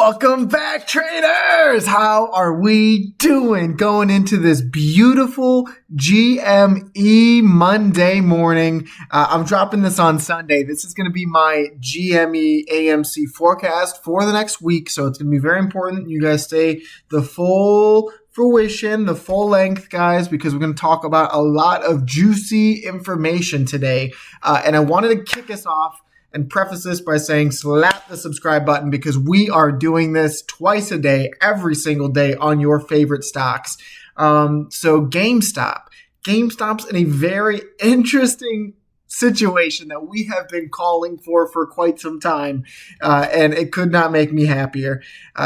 Welcome back, traders! How are we doing going into this beautiful GME Monday morning? I'm dropping this on Sunday. This is going to be my GME AMC forecast for the next week, so it's going to be very important you guys stay the full fruition, the full length, guys, because we're going to talk about a lot of juicy information today. And I wanted to kick us off and preface this by saying slap the subscribe button because we are doing this twice a day, every single day on your favorite stocks. So GameStop's in a very interesting situation that we have been calling for quite some time, and it could not make me happier.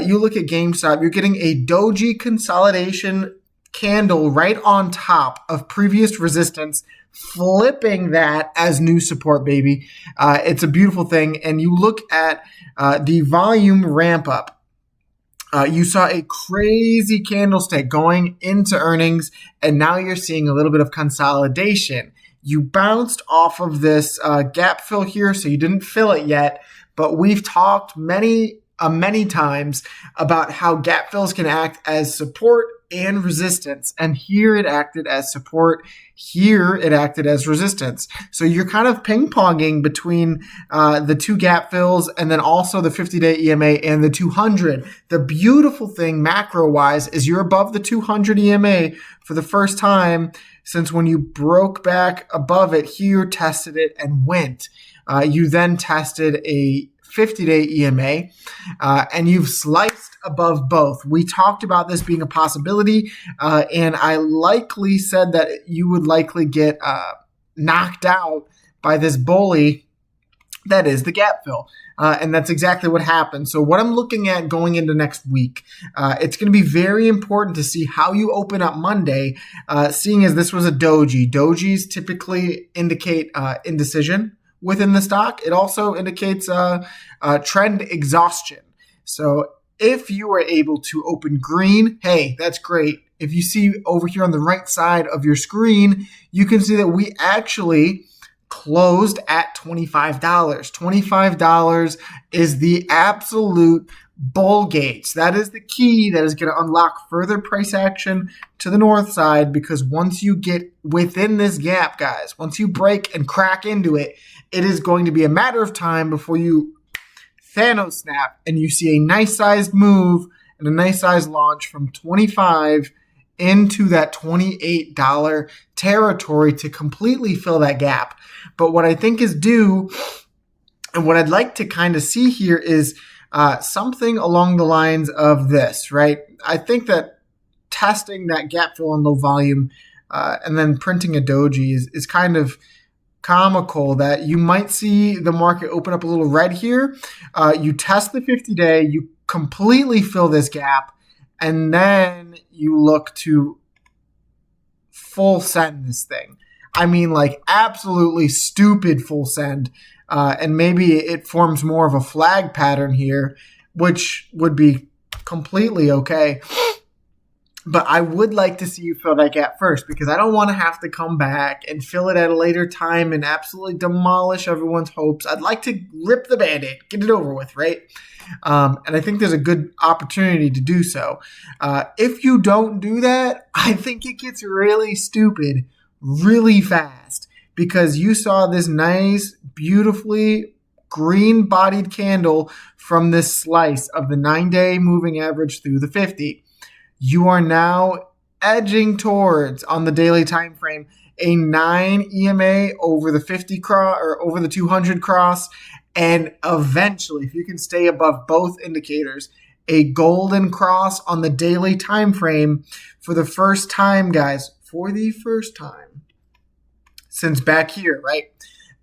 You look at GameStop, you're getting a doji consolidation candle right on top of previous resistance, flipping that as new support, baby. It's a beautiful thing. And you look at the volume ramp up. You saw a crazy candlestick going into earnings, and now you're seeing a little bit of consolidation. You bounced off of this gap fill here, so you didn't fill it yet, but we've talked many times about how gap fills can act as support and resistance, and here it acted as support, here it acted as resistance. So you're kind of ping-ponging between the two gap fills and then also the 50-day EMA and the 200. The beautiful thing macro-wise is you're above the 200 EMA for the first time since when you broke back above it here, tested it, and went. You then tested a 50-day EMA, and you've sliced above both. We talked about this being a possibility, and I likely said that you would likely get knocked out by this bully that is the gap fill. And that's exactly what happened. So what I'm looking at going into next week, it's going to be very important to see how you open up Monday, seeing as this was a doji. Dojis typically indicate indecision within the stock. It also indicates trend exhaustion. So if you are able to open green, hey, that's great. If you see over here on the right side of your screen, you can see that we actually closed at $25. $25 is the absolute bull gates. That is the key that is going to unlock further price action to the north side, because once you get within this gap, guys, once you break and crack into it, it is going to be a matter of time before you Thanos snap and you see a nice sized move and a nice sized launch from 25 into that $28 territory to completely fill that gap. But what I think is due, and what I'd like to kind of see here is something along the lines of this, right? I think that testing that gap fill and low volume and then printing a doji is kind of comical, that you might see the market open up a little red here. You test the 50-day, you completely fill this gap, and then you look to full send this thing. I mean, like absolutely stupid full send. And maybe it forms more of a flag pattern here, which would be completely okay. But I would like to see you fill that gap first, because I don't want to have to come back and fill it at a later time and absolutely demolish everyone's hopes. I'd like to rip the Band-Aid, get it over with, right? And I think there's a good opportunity to do so. If you don't do that, I think it gets really stupid really fast, because you saw this nice, beautifully green-bodied candle from this slice of the 9-day moving average through the 50. You are now edging towards, on the daily time frame, a 9 EMA over the 50 cross or over the 200 cross, and eventually, if you can stay above both indicators, a golden cross on the daily time frame for the first time, guys, for the first time since back here, right?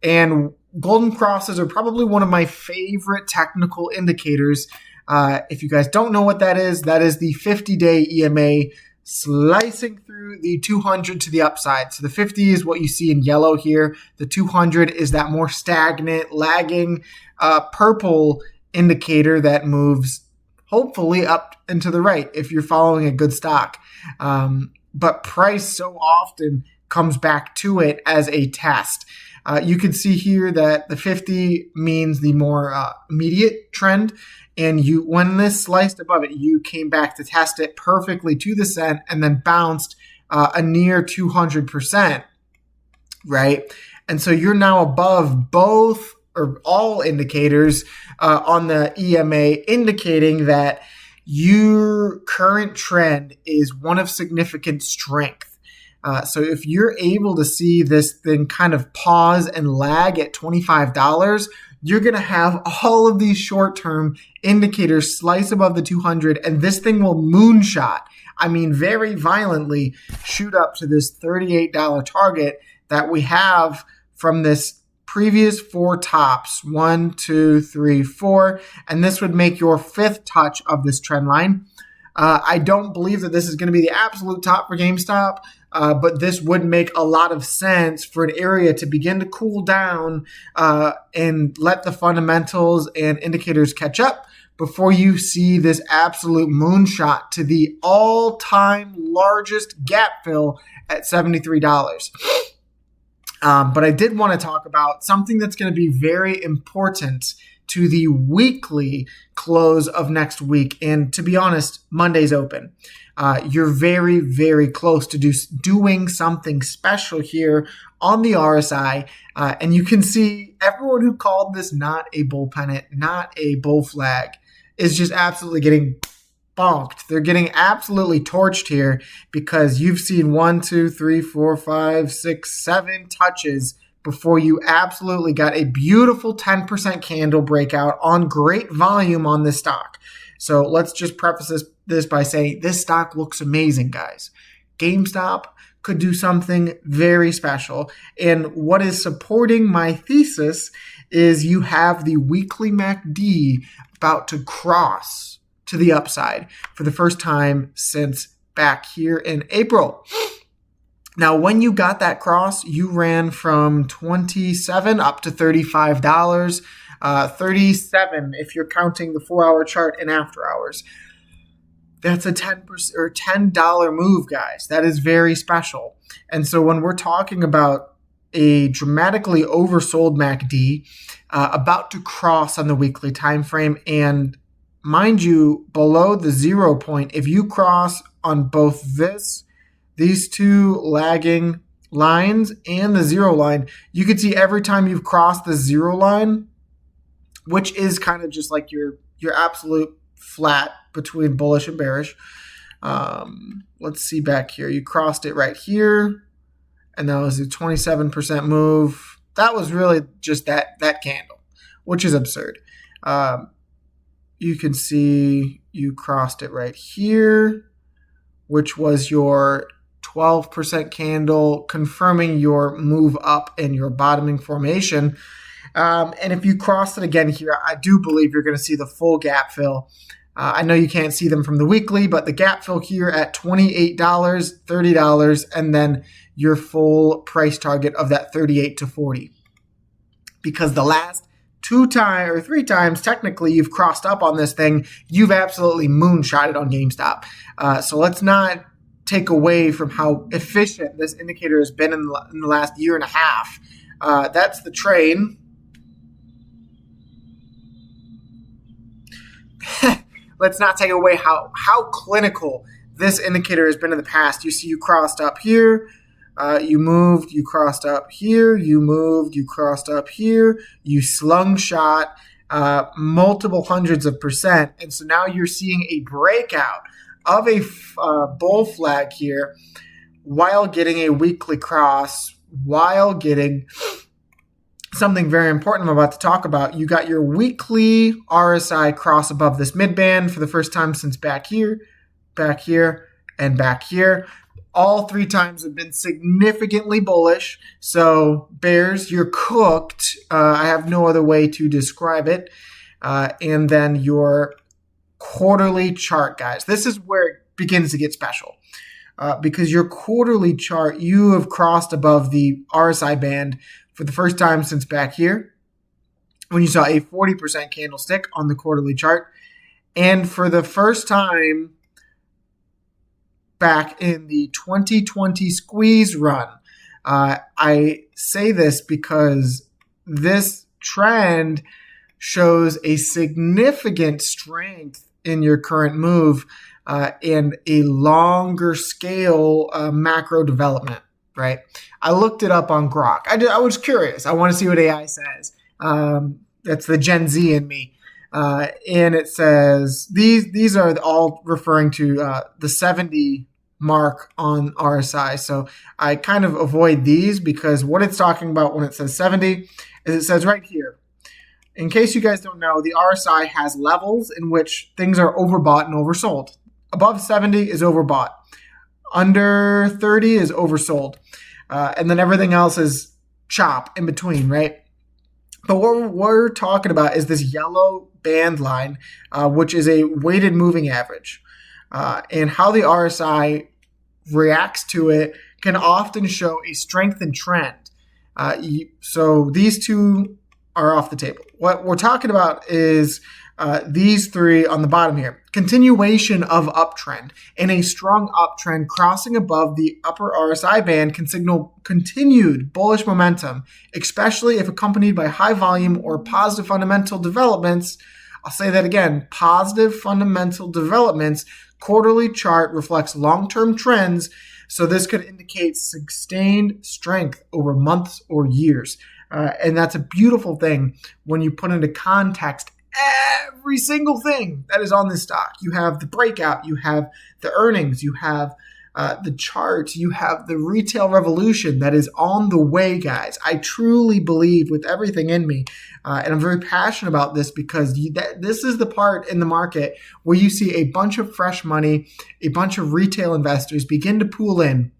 And golden crosses are probably one of my favorite technical indicators. If you guys don't know what that is the 50-day EMA slicing through the 200 to the upside. So the 50 is what you see in yellow here. The 200 is that more stagnant, lagging purple indicator that moves hopefully up and to the right if you're following a good stock. But price so often comes back to it as a test. You can see here that the 50 means the more immediate trend. And when this sliced above it, you came back to test it perfectly to the cent and then bounced a near 200%, right? And so you're now above both or all indicators on the EMA, indicating that your current trend is one of significant strength. So if you're able to see this thing kind of pause and lag at $25, you're going to have all of these short-term indicators slice above the 200, and this thing will moonshot. I mean, very violently shoot up to this $38 target that we have from this previous 4 tops, 1, 2, 3, 4, and this would make your 5th touch of this trend line. I don't believe that this is going to be the absolute top for GameStop, but this would make a lot of sense for an area to begin to cool down and let the fundamentals and indicators catch up before you see this absolute moonshot to the all-time largest gap fill at $73. But I did want to talk about something that's going to be very important to the weekly close of next week. And to be honest, Monday's open. You're very, very close to doing something special here on the RSI. And you can see everyone who called this not a bull pennant, not a bull flag, is just absolutely getting bonked. They're getting absolutely torched here because you've seen 1, 2, 3, 4, 5, 6, 7 touches before you absolutely got a beautiful 10% candle breakout on great volume on this stock. So let's just preface this by saying this stock looks amazing, guys. GameStop could do something very special. And what is supporting my thesis is you have the weekly MACD about to cross to the upside for the first time since back here in April. Now, when you got that cross, you ran from $27 up to $35, 37 if you're counting the 4-hour chart and after hours. That's a 10% or $10 move, guys. That is very special. And so when we're talking about a dramatically oversold MACD about to cross on the weekly time frame, and mind you, below the 0 point, if you cross on both these 2 lagging lines and the 0 line, you can see every time you've crossed the 0 line, which is kind of just like your absolute flat between bullish and bearish. Let's see back here. You crossed it right here, and that was a 27% move. That was really just that candle, which is absurd. You can see you crossed it right here, which was your 12% candle, confirming your move up and your bottoming formation. And if you cross it again here, I do believe you're going to see the full gap fill. I know you can't see them from the weekly, but the gap fill here at $28, $30, and then your full price target of that 38 to 40. Because the last 2 times or 3 times, technically, you've crossed up on this thing, you've absolutely moonshotted on GameStop. So let's not take away from how efficient this indicator has been in the last year and a half. That's the train. Let's not take away how clinical this indicator has been in the past. You see you crossed up here, you moved, you crossed up here, you moved, you crossed up here, you slung shot multiple hundreds of percent. And so now you're seeing a breakout of a bull flag here while getting a weekly cross, while getting something very important I'm about to talk about. You got your weekly RSI cross above this midband for the first time since back here, and back here. All 3 times have been significantly bullish. So bears, you're cooked. I have no other way to describe it. And then your quarterly chart, guys. This is where it begins to get special. Because your quarterly chart, you have crossed above the RSI band for the first time since back here, when you saw a 40% candlestick on the quarterly chart. And for the first time back in the 2020 squeeze run, I say this because this trend shows a significant strength in your current move and a longer scale macro development, right? I looked it up on Grok. I was curious. I want to see what AI says. That's the Gen Z in me. And it says these are all referring to the 70 mark on RSI. So I kind of avoid these because what it's talking about when it says 70 is it says right here, in case you guys don't know, the RSI has levels in which things are overbought and oversold. Above 70 is overbought. Under 30 is oversold. And then everything else is chop in between, right? But what we're talking about is this yellow band line, which is a weighted moving average. And how the RSI reacts to it can often show a strengthened trend. So these two are off the table. What we're talking about is these three on the bottom here. Continuation of uptrend, and a strong uptrend crossing above the upper RSI band can signal continued bullish momentum, especially if accompanied by high volume or positive fundamental developments. I'll say that again, positive fundamental developments. Quarterly chart reflects long-term trends, so this could indicate sustained strength over months or years. And that's a beautiful thing when you put into context every single thing that is on this stock. You have the breakout, you have the earnings, you have the charts, you have the retail revolution that is on the way, guys. I truly believe with everything in me, and I'm very passionate about this because this is the part in the market where you see a bunch of fresh money, a bunch of retail investors begin to pool in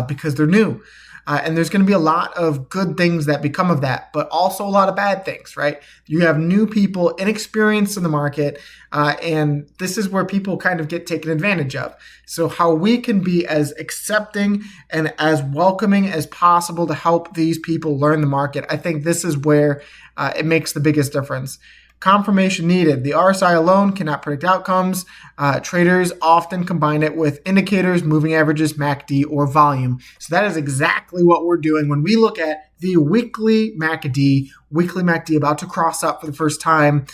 because they're new. And there's going to be a lot of good things that become of that, but also a lot of bad things, right? You have new people, inexperienced in the market, and this is where people kind of get taken advantage of. So how we can be as accepting and as welcoming as possible to help these people learn the market, I think this is where it makes the biggest difference. Confirmation needed. The RSI alone cannot predict outcomes. Traders often combine it with indicators, moving averages, MACD, or volume. So that is exactly what we're doing when we look at the weekly MACD about to cross up for the first time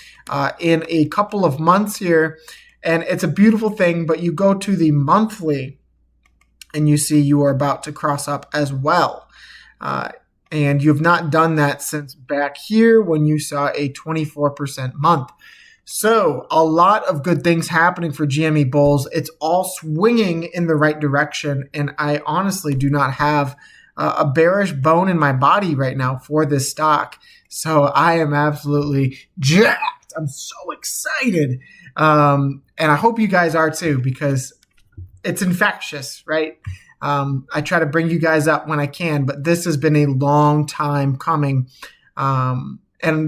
in a couple of months here. And it's a beautiful thing, but you go to the monthly and you see you are about to cross up as well. And you have not done that since back here when you saw a 24% month. So a lot of good things happening for GME Bulls. It's all swinging in the right direction. And I honestly do not have a bearish bone in my body right now for this stock. So I am absolutely jacked. I'm so excited. And I hope you guys are too, because it's infectious, right? I try to bring you guys up when I can, but this has been a long time coming. And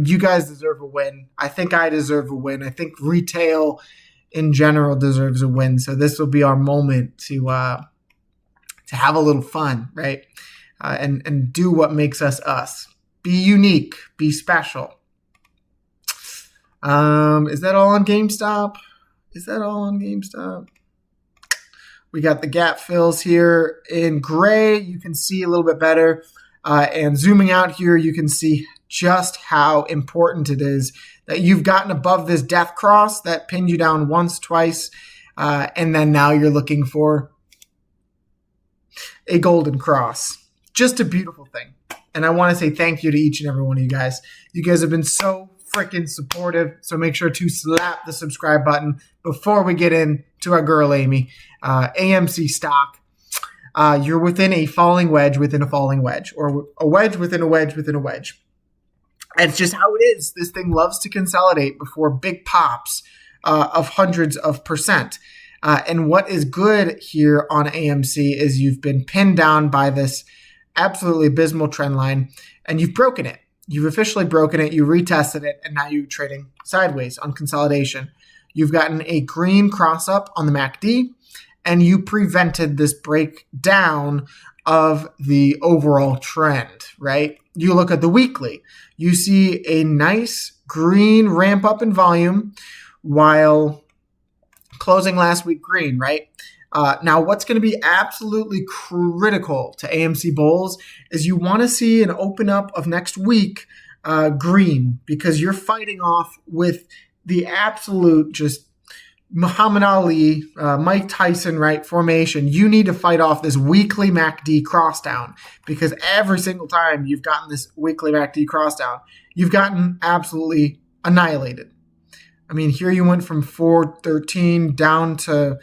you guys deserve a win. I think I deserve a win. I think retail in general deserves a win. So this will be our moment to have a little fun, right? And do what makes us us. Be unique. Be special. Is that all on GameStop? We got the gap fills here in gray. You can see a little bit better. And zooming out here, you can see just how important it is that you've gotten above this death cross that pinned you down once, twice. And then now you're looking for a golden cross. Just a beautiful thing. And I want to say thank you to each and every one of you guys. You guys have been so freaking supportive. So make sure to slap the subscribe button before we get into our girl Amy. AMC stock. You're within a falling wedge within a falling wedge, or a wedge within a wedge within a wedge. And it's just how it is. This thing loves to consolidate before big pops of hundreds of percent. And what is good here on AMC is you've been pinned down by this absolutely abysmal trend line, and you've broken it. You've officially broken it. You retested it, and now you're trading sideways on consolidation. You've gotten a green cross up on the MACD, and you prevented this breakdown of the overall trend, right? You look at the weekly. You see a nice green ramp up in volume while closing last week green, right? Now, what's going to be absolutely critical to AMC bulls is you want to see an open up of next week green, because you're fighting off with the absolute just Muhammad Ali, Mike Tyson, right, formation. You need to fight off this weekly MACD crossdown, because every single time you've gotten this weekly MACD crossdown, you've gotten absolutely annihilated. I mean, here you went from 413 down to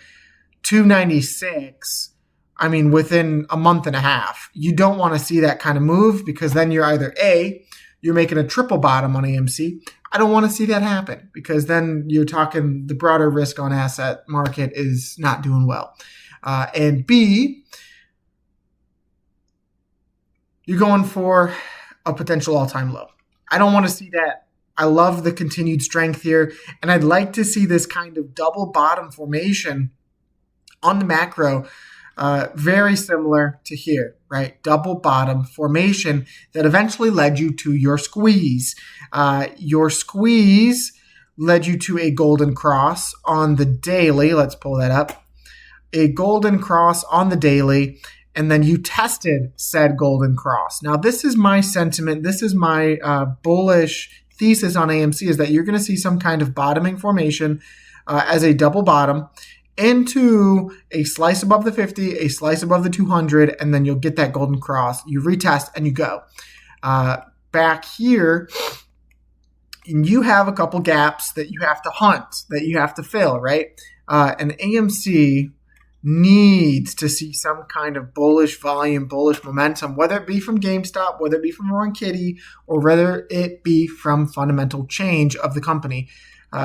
296. I mean, within a month and a half. You don't want to see that kind of move, because then you're either A, you're making a triple bottom on AMC. I don't want to see that happen, because then you're talking the broader risk on asset market is not doing well. And B, you're going for a potential all-time low. I don't want to see that. I love the continued strength here, and I'd like to see this kind of double bottom formation on the macro, very similar to here, right? Double bottom formation that eventually led you to your squeeze. Your squeeze led you to a golden cross on the daily. Let's pull that up. A golden cross on the daily, and then you tested said golden cross. Now, this is my sentiment. This is my bullish thesis on AMC, is that you're going to see some kind of bottoming formation as a double bottom into a slice above the 50, a slice above the 200, and then you'll get that golden cross. You retest and you go. Back here, and you have a couple gaps that you have to hunt, that you have to fill, right? And AMC needs to see some kind of bullish volume, bullish momentum, whether it be from GameStop, whether it be from Roaring Kitty, or whether it be from fundamental change of the company.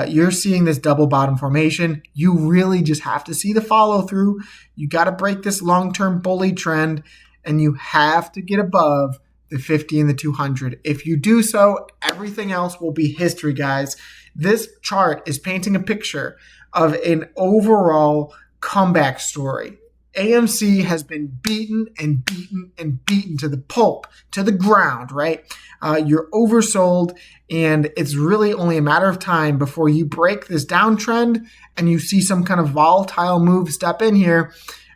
You're seeing this double bottom formation. You really just have to see the follow through. You got to break this long-term bully trend, and you have to get above the 50 and the 200. If you do so, everything else will be history, guys. This chart is painting a picture of an overall comeback story. AMC has been beaten and beaten and beaten to the pulp, to the ground, right? You're oversold, and it's really only a matter of time before you break this downtrend and you see some kind of volatile move step in here.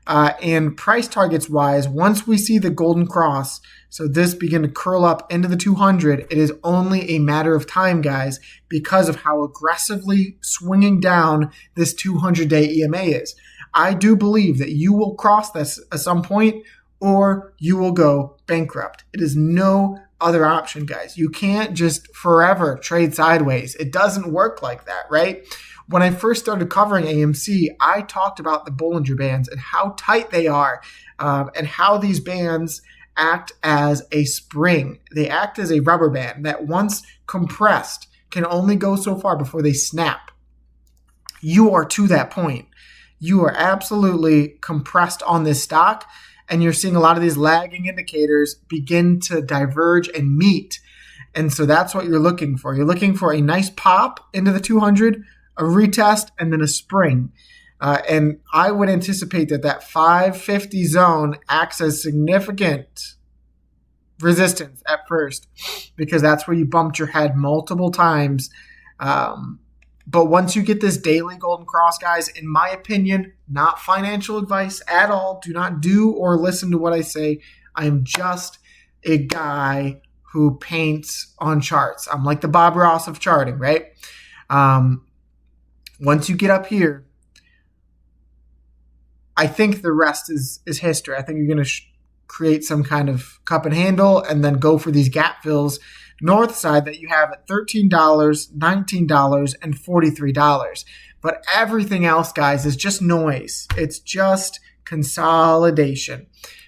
And price targets wise, once we see the golden cross, so this begin to curl up into the 200, it is only a matter of time, guys, because of how aggressively swinging down this 200-day EMA is. I do believe that you will cross this at some point, or you will go bankrupt. It is no other option, guys. You can't just forever trade sideways. It doesn't work like that, right? When I first started covering AMC, I talked about the Bollinger Bands and how tight they are, and how these bands act as a spring. They act as a rubber band that, once compressed, can only go so far before they snap. You are to that point. You are absolutely compressed on this stock, and you're seeing a lot of these lagging indicators begin to diverge and meet. And so that's what you're looking for. You're looking for a nice pop into the 200, a retest, and then a spring. And I would anticipate that 550 zone acts as significant resistance at first, because that's where you bumped your head multiple times. But once you get this daily golden cross, guys, in my opinion, not financial advice at all. Do not do or listen to what I say. I am just a guy who paints on charts. I'm like the Bob Ross of charting, right? Once you get up here, I think the rest is history. I think you're going to create some kind of cup and handle and then go for these gap fills north side that you have at $13, $19, and $43. But everything else, guys, is just noise. It's just consolidation.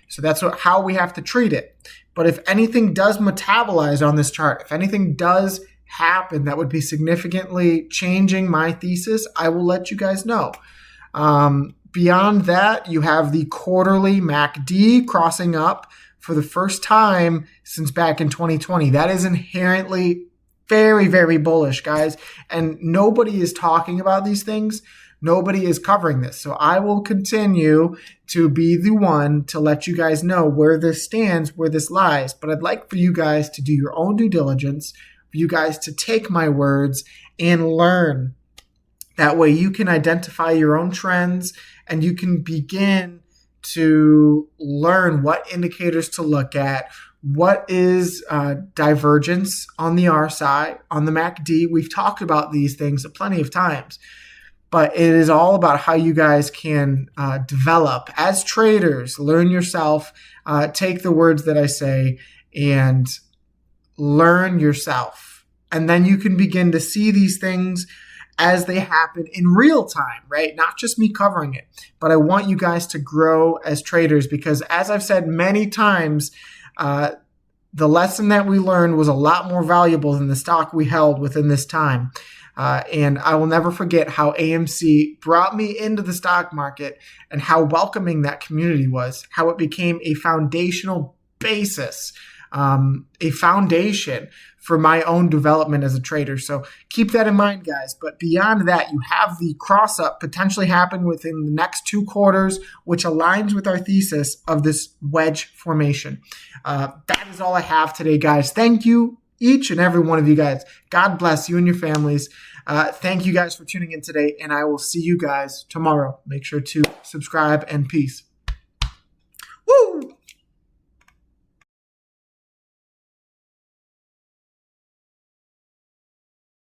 So that's how we have to treat it. But if anything does metabolize on this chart, if anything does happen that would be significantly changing my thesis, I will let you guys know. Beyond that, you have the quarterly MACD crossing up for the first time since back in 2020. That is inherently very, very bullish, guys. And nobody is talking about these things. Nobody is covering this. So I will continue to be the one to let you guys know where this stands, where this lies. But I'd like for you guys to do your own due diligence, for you guys to take my words and learn That way you can identify your own trends and you can begin to learn what indicators to look at. What is divergence on the RSI, on the MACD? We've talked about these things plenty of times, but it is all about how you guys can develop as traders, learn yourself, take the words that I say and learn yourself. And then you can begin to see these things as they happen in real time, right? Not just me covering it, but I want you guys to grow as traders because as I've said many times, the lesson that we learned was a lot more valuable than the stock we held within this time. And I will never forget how AMC brought me into the stock market and how welcoming that community was, how it became a foundational basis, a foundation for my own development as a trader. So keep that in mind, guys. But beyond that, you have the cross up potentially happen within the next 2 quarters, which aligns with our thesis of this wedge formation. That is all I have today, guys. Thank you, each and every one of you guys. God bless you and your families. Thank you guys for tuning in today, and I will see you guys tomorrow. Make sure to subscribe and peace.